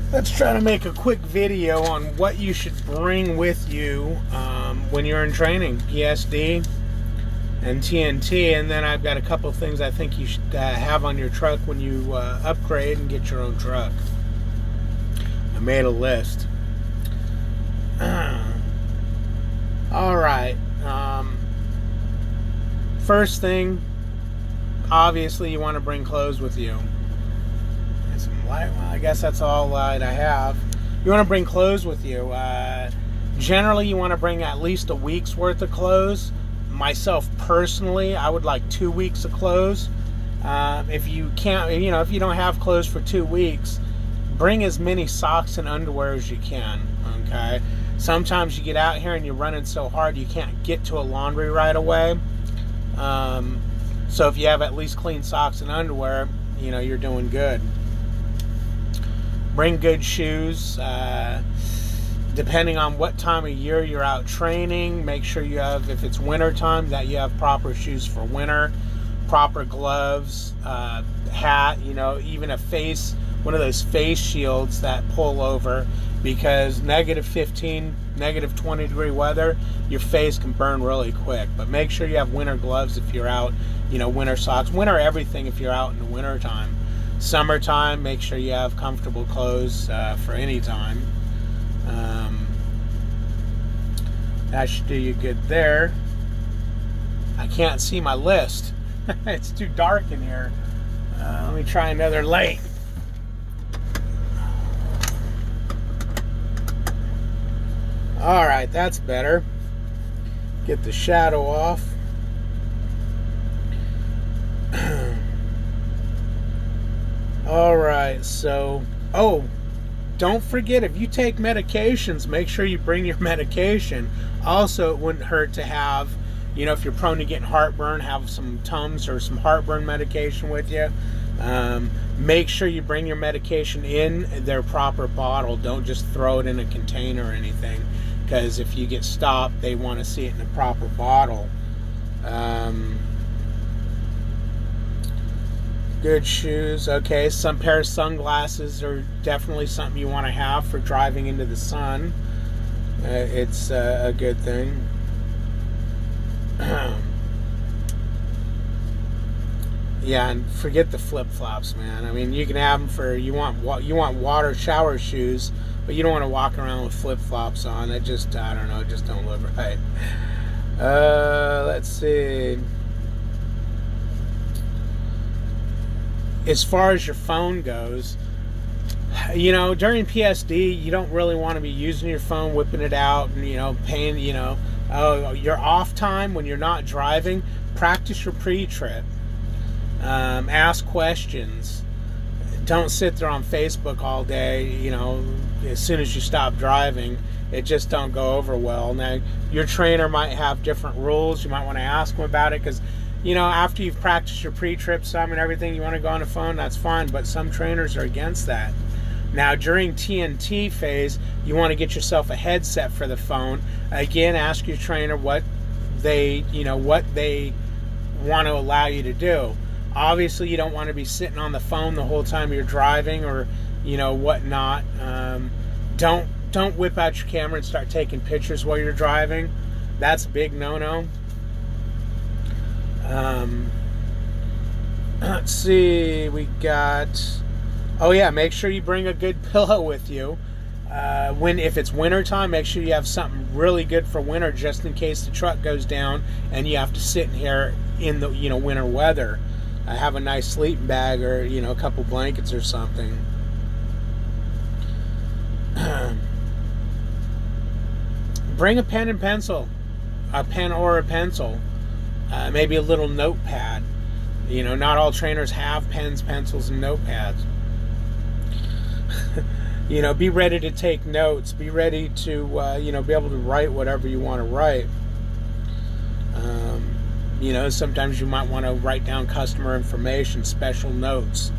Let's try to make a quick video on what you should bring with you when you're in training, PSD and TNT, and then I've got a couple of things I think you should have on your truck when you upgrade and get your own truck. I made a list. Alright, first thing, obviously you want to bring clothes with you. Well, I guess that's all I have. You want to bring clothes with you. Generally, you want to bring at least a week's worth of clothes. Myself personally, I would like 2 weeks of clothes. If you can't, if you don't have clothes for 2 weeks, bring as many socks and underwear as you can. Okay. Sometimes you get out here and you're running so hard you can't get to a laundry right away. So if you have at least clean socks and underwear, you're doing good. Bring good shoes. Depending on what time of year you're out training, make sure you have, if it's winter time, that you have proper shoes for winter, proper gloves, hat, even one of those face shields that pull over, because -15, -20 degree weather, your face can burn really quick. But make sure you have winter gloves if you're out, winter socks, winter everything if you're out in the winter time. Summertime, make sure you have comfortable clothes for any time. That should do you good there. I can't see my list. It's too dark in here. Let me try another light. Alright, that's better. Get the shadow off. Alright, so, don't forget, if you take medications, make sure you bring your medication. Also, it wouldn't hurt to have, if you're prone to getting heartburn, have some Tums or some heartburn medication with you. Make sure you bring your medication in their proper bottle. Don't just throw it in a container or anything, because if you get stopped, they want to see it in a proper bottle. Good shoes. Okay, some pair of sunglasses are definitely something you want to have for driving into the sun. It's a good thing. Yeah, and forget the flip-flops, man. I mean, you can have them for, you want water shower shoes, but you don't want to walk around with flip-flops on. It just, I don't know, it just don't look right. Let's see. As far as your phone goes, during PSD, you don't really want to be using your phone, whipping it out, and, paying, your off time when you're not driving, practice your pre-trip. Ask questions. Don't sit there on Facebook all day, as soon as you stop driving. It just don't go over well. Now, your trainer might have different rules. You might want to ask them about it, because after you've practiced your pre-trip some and everything, you want to go on the phone, that's fine, but some trainers are against that. Now, during TNT phase, you want to get yourself a headset for the phone. Again, ask your trainer what they want to allow you to do. Obviously, you don't want to be sitting on the phone the whole time you're driving, or, whatnot. Don't whip out your camera and start taking pictures while you're driving. That's a big no-no. Let's see, we got, make sure you bring a good pillow with you. If it's winter time, make sure you have something really good for winter, just in case the truck goes down and you have to sit in here in the winter weather. Have a nice sleeping bag, or a couple blankets or something. Bring a pen and pencil, a pen or a pencil. Maybe a little notepad. Not all trainers have pens, pencils, and notepads. Be ready to take notes. Be ready to, be able to write whatever you want to write. Sometimes you might want to write down customer information, special notes.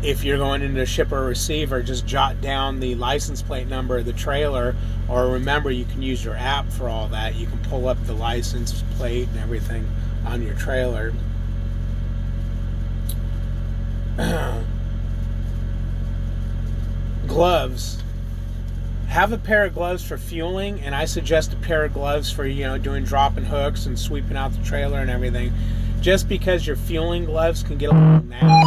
If you're going into a shipper or receiver, just jot down the license plate number of the trailer, or remember, you can use your app for all that. You can pull up the license plate and everything on your trailer. Gloves. Have a pair of gloves for fueling, and I suggest a pair of gloves for, doing dropping hooks and sweeping out the trailer and everything. Just because your fueling gloves can get a little nasty.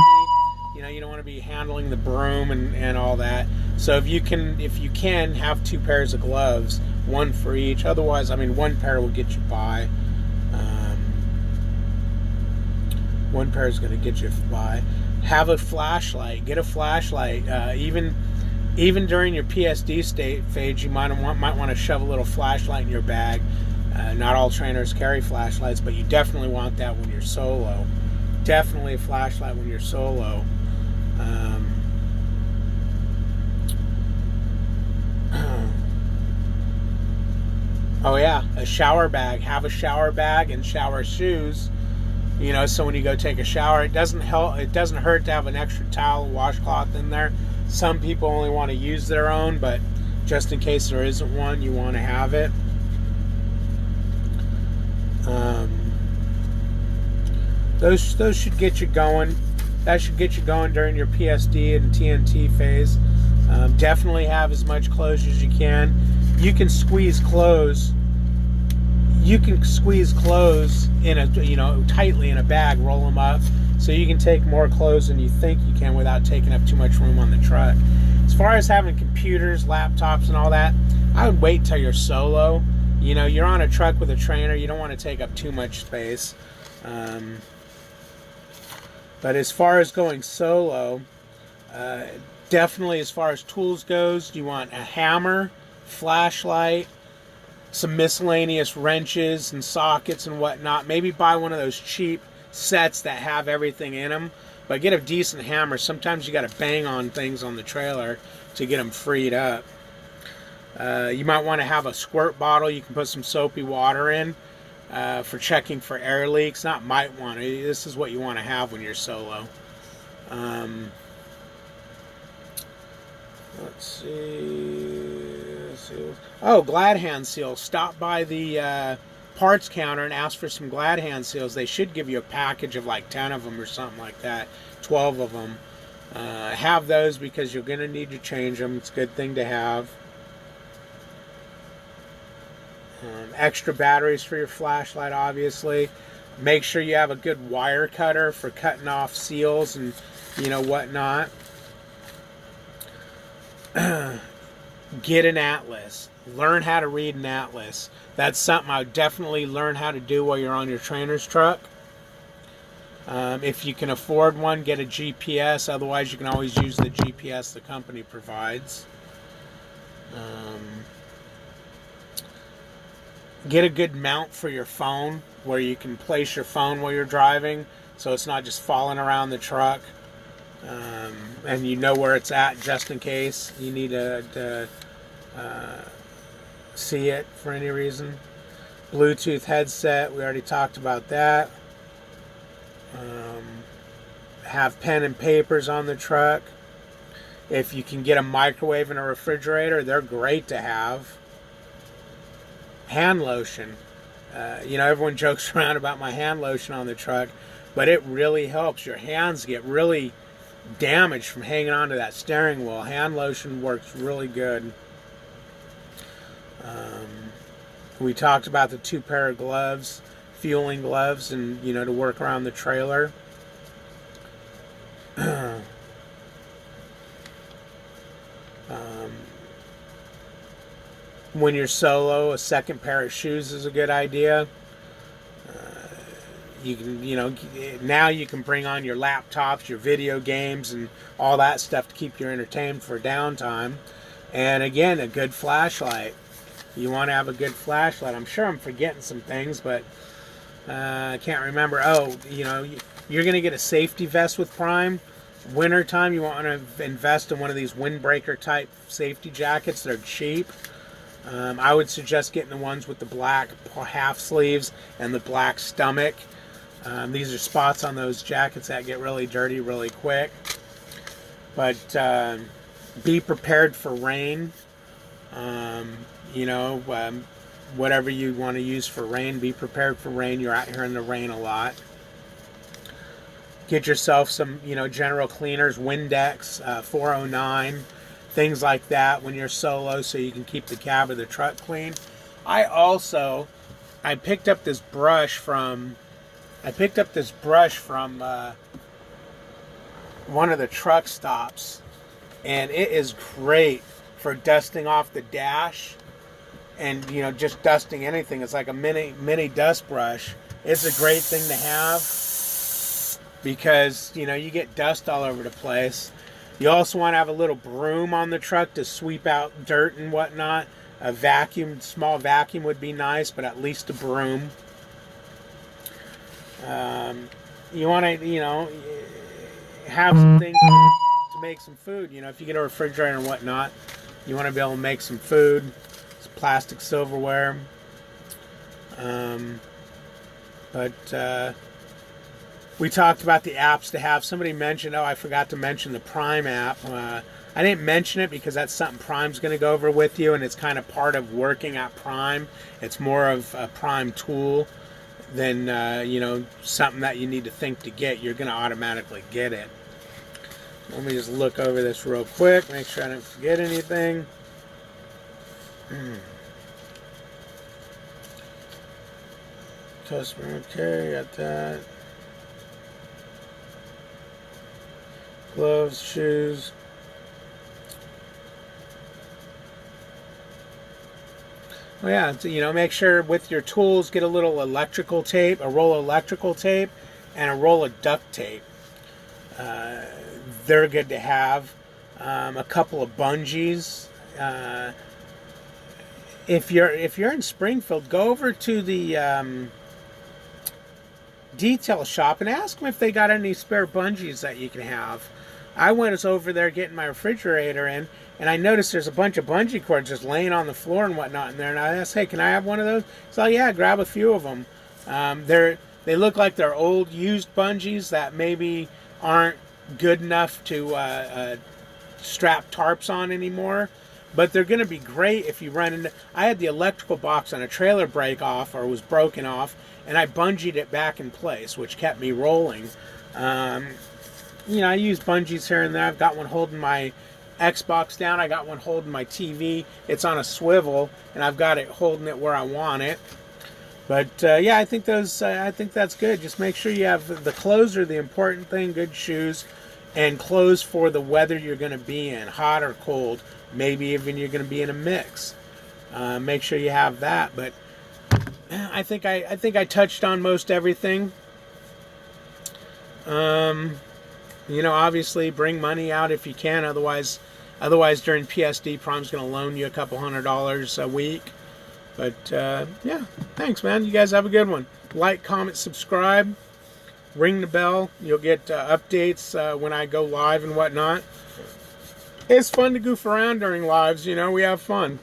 You don't want to be handling the broom and all that. So if you can have 2 pairs of gloves, one for each. Otherwise, one pair will get you by. One pair is going to get you by. Have a flashlight. Get a flashlight. Even during your PSD state phase, you might want to shove a little flashlight in your bag. Not all trainers carry flashlights, but you definitely want that when you're solo. Definitely a flashlight when you're solo. Oh yeah, a shower bag. Have a shower bag and shower shoes. So when you go take a shower, it doesn't hurt to have an extra towel, washcloth in there. Some people only want to use their own, but just in case there isn't one, you want to have it. Those should get you going. That should get you going during your PSD and TNT phase. Definitely have as much clothes as you can. You can squeeze clothes. You can squeeze clothes in tightly in a bag, roll them up, so you can take more clothes than you think you can without taking up too much room on the truck. As far as having computers, laptops, and all that, I would wait till you're solo. You're on a truck with a trainer. You don't want to take up too much space. But as far as going solo, definitely as far as tools goes, you want a hammer, flashlight, some miscellaneous wrenches and sockets and whatnot. Maybe buy one of those cheap sets that have everything in them. But get a decent hammer. Sometimes you got to bang on things on the trailer to get them freed up. You might want to have a squirt bottle you can put some soapy water in for checking for air leaks. Not might want to. This is what you want to have when you're solo. Let's see. Oh, Glad Hand seals. Stop by the parts counter and ask for some Glad Hand seals. They should give you a package of like 10 of them or something like that. 12 of them. Have those because you're going to need to change them. It's a good thing to have. Extra batteries for your flashlight, obviously. Make sure you have a good wire cutter for cutting off seals and whatnot. Get an atlas. Learn how to read an atlas. That's something I would definitely learn how to do while you're on your trainer's truck. If you can afford one, get a GPS. Otherwise, you can always use the GPS the company provides. Get a good mount for your phone where you can place your phone while you're driving so it's not just falling around the truck. And you know where it's at just in case you need to see it for any reason. Bluetooth headset, we already talked about that. Have pen and papers on the truck. If you can get a microwave and a refrigerator, they're great to have. Hand lotion. Everyone jokes around about my hand lotion on the truck, but it really helps. Your hands get really damaged from hanging onto that steering wheel. Hand lotion works really good. We talked about the 2 pair of gloves, fueling gloves, and to work around the trailer. When you're solo, a second pair of shoes is a good idea. You can, now you can bring on your laptops, your video games, and all that stuff to keep you entertained for downtime. And again, a good flashlight. You want to have a good flashlight. I'm sure I'm forgetting some things, but I can't remember. Oh, you're going to get a safety vest with Prime. Wintertime, you want to invest in one of these windbreaker type safety jackets. They're cheap. I would suggest getting the ones with the black half sleeves and the black stomach. These are spots on those jackets that get really dirty really quick. But be prepared for rain. Whatever you want to use for rain, be prepared for rain. You're out here in the rain a lot. Get yourself some, general cleaners, Windex, 409. things like that when you're solo, so you can keep the cab of the truck clean. I picked up this brush from one of the truck stops, and it is great for dusting off the dash and, you know, just dusting anything. It's like a mini dust brush. It's a great thing to have because, you know, you get dust all over the place. You also want to have a little broom on the truck to sweep out dirt and whatnot. A vacuum, small vacuum would be nice, but at least a broom. You want to, you know, have some things to make some food. You know, if you get a refrigerator and whatnot, you want to be able to make some food. Some plastic silverware. We talked about the apps to have. Somebody mentioned, I forgot to mention the Prime app. I didn't mention it because that's something Prime's going to go over with you, and it's kind of part of working at Prime. It's more of a Prime tool than, you know, something that you need to think to get. You're going to automatically get it. Let me just look over this real quick, make sure I don't forget anything. Customer, okay, got that. Gloves, shoes. Oh yeah, so, you know, make sure with your tools, get a little electrical tape, a roll of electrical tape, and a roll of duct tape. They're good to have. A couple of bungees. If you're in Springfield, go over to the detail shop and ask them if they got any spare bungees that you can have. I went over there getting my refrigerator in, and I noticed there's a bunch of bungee cords just laying on the floor and whatnot in there. And I asked, hey, can I have one of those? So yeah, grab a few of them. They look like they're old used bungees that maybe aren't good enough to strap tarps on anymore. But they're going to be great if you run into... I had the electrical box on a trailer break off, or was broken off, and I bungeed it back in place, which kept me rolling. You know, I use bungees here and there. I've got one holding my Xbox down. I got one holding my TV. It's on a swivel, and I've got it holding it where I want it. But yeah, I think that's good. Just make sure you have the clothes are the important thing. Good shoes, and clothes for the weather you're going to be in, hot or cold. Maybe even you're going to be in a mix. Make sure you have that. But I think I touched on most everything. You know, obviously bring money out if you can. Otherwise during PSD, Prime's going to loan you a couple $100 a week. But yeah, thanks, man. You guys have a good one. Like, comment, subscribe, ring the bell. You'll get updates when I go live and whatnot. It's fun to goof around during lives. You know, we have fun.